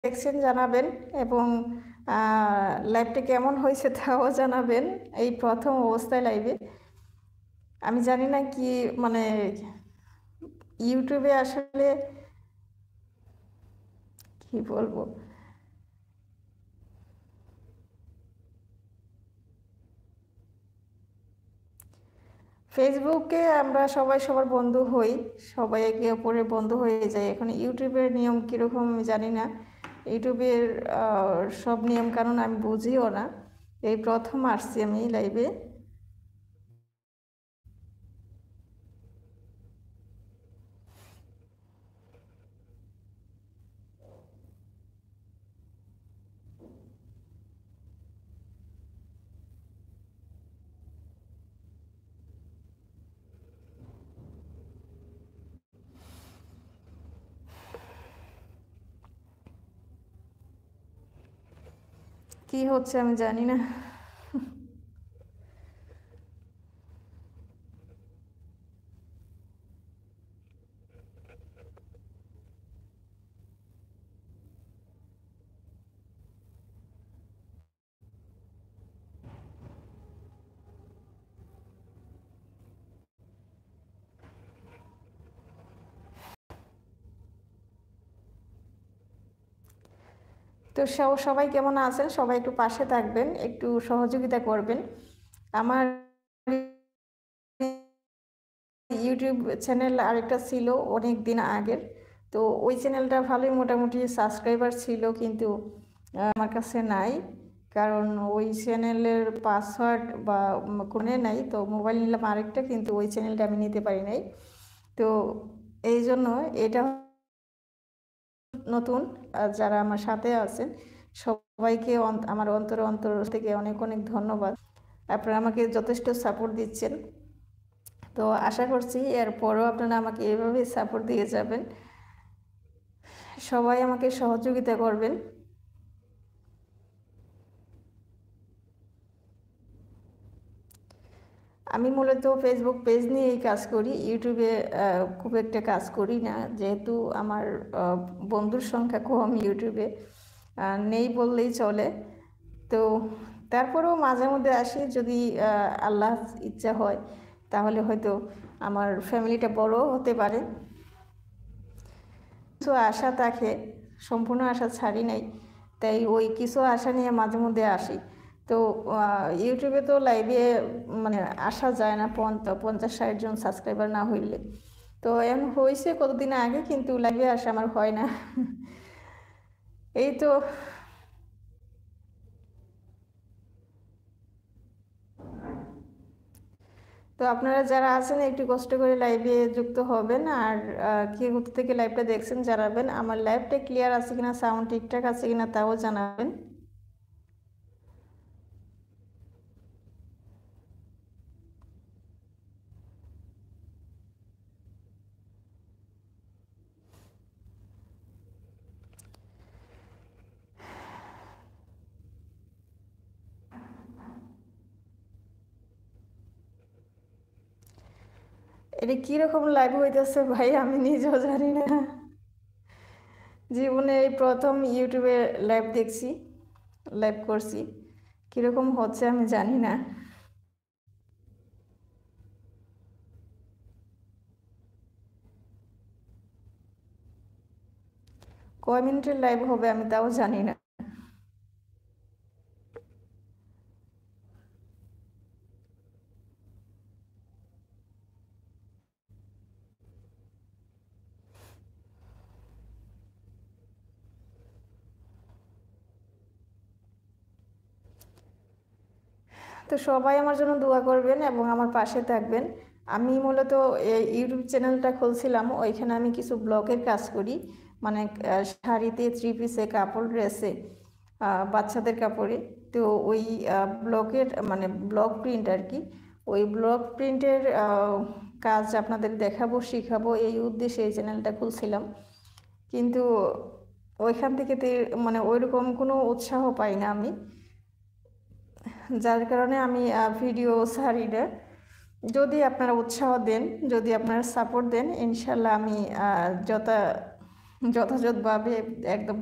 দেখছেন জানাবেন, এবং লাইভটা কেমন হয়েছে তাও জানাবেন। এই প্রথম অবস্থায় লাইভে, আমি জানি না কি মানে ইউটিউবে আসলে কি বলবো, ফেসবুকে আমরা সবাই সবার বন্ধু হই, সবাই একে অপরের বন্ধু হয়ে যায়। এখন ইউটিউবের নিয়ম কীরকম আমি জানি না, ইউটিউবের সব নিয়ম কানুন আমি বুঝিও না, এই প্রথম আসছি আমি লাইভে। কি হচ্ছে আমি জানি না। তো সবাই কেমন আছেন? সবাই একটু পাশে থাকবেন, একটু সহযোগিতা করবেন। আমার ইউটিউব চ্যানেল আরেকটা ছিল অনেক দিন আগের, তো ওই চ্যানেলটা ভালোই মোটামুটি সাবস্ক্রাইবার ছিল, কিন্তু আমার কাছে নাই। কারণ ওই চ্যানেলের পাসওয়ার্ড বা কোনে নাই, তো মোবাইল নিলাম আরেকটা, কিন্তু ওই চ্যানেলটা আমি নিতে পারি নাই। তো এই জন্য এটা নতুন। যারা আমার সাথে আছেন সবাইকে আমার অন্তর অন্তর থেকে অনেক অনেক ধন্যবাদ। আপনারা আমাকে যথেষ্ট সাপোর্ট দিচ্ছেন, তো আশা করছি এরপরও আপনারা আমাকে এভাবেই সাপোর্ট দিয়ে যাবেন, সবাই আমাকে সহযোগিতা করবেন। আমি মূলত ফেসবুক পেজ নিয়েই কাজ করি, ইউটিউবে খুব একটা কাজ করি না, যেহেতু আমার বন্ধুর সংখ্যা কম ইউটিউবে, নেই বললেই চলে। তো তারপরেও মাঝে মধ্যে আসি, যদি আল্লাহ ইচ্ছা হয় তাহলে হয়তো আমার ফ্যামিলিটা বড় হতে পারে। কিছু আশা থাকে, সম্পূর্ণ আশা ছাড়ি নাই, তাই ওই কিছু আশা নিয়ে মাঝে মধ্যে আসি। তো ইউটিউবে তো লাইভে মানে আসা যায় না 50-60 জন সাবস্ক্রাইবার না হইলে। তো এমন হয়েছে কতদিন আগে, কিন্তু লাইভে আসা আমার হয় না। এই তো। তো আপনারা যারা আছেন একটু কষ্ট করে লাইভে যুক্ত হবেন, আর কে কোথা থেকে লাইভটা দেখছেন জানাবেন। আমার লাইভটা ক্লিয়ার আছে কিনা, সাউন্ড ঠিকঠাক আছে কিনা তাও জানাবেন। এটা কিরকম লাইভ হইতেছে ভাই, আমি নিজেও জানি না। জীবনে এই প্রথম ইউটিউবে লাইভ দেখছি, লাইভ করছি, কিরকম হচ্ছে আমি জানি না। কয় মিনিটের লাইভ হবে আমি তাও জানি না। তো সবাই আমার জন্য দোয়া করবেন এবং আমার পাশে থাকবেন। আমি মূলত এই ইউটিউব চ্যানেলটা খুলছিলাম, ওইখানে আমি কিছু ব্লগের কাজ করি, মানে শাড়িতে, থ্রি পিসে, কাপড় ড্রেসে, বাচ্চাদের কাপড়ে। তো ওই ব্লগের মানে ব্লগ প্রিন্ট আর কি, ওই ব্লগ প্রিন্টের কাজ আপনাদের দেখাবো, শিখাবো, এই উদ্দেশ্যে এই চ্যানেলটা খুলছিলাম। কিন্তু ওইখান থেকে মানে ওইরকম কোনো উৎসাহ পাই না আমি, যার কারণে আমি ভিডিও ছাড়ি না। যদি আপনারা উৎসাহ দেন, যদি আপনারা সাপোর্ট দেন, ইনশাল্লাহ আমি যথাযথভাবে একদম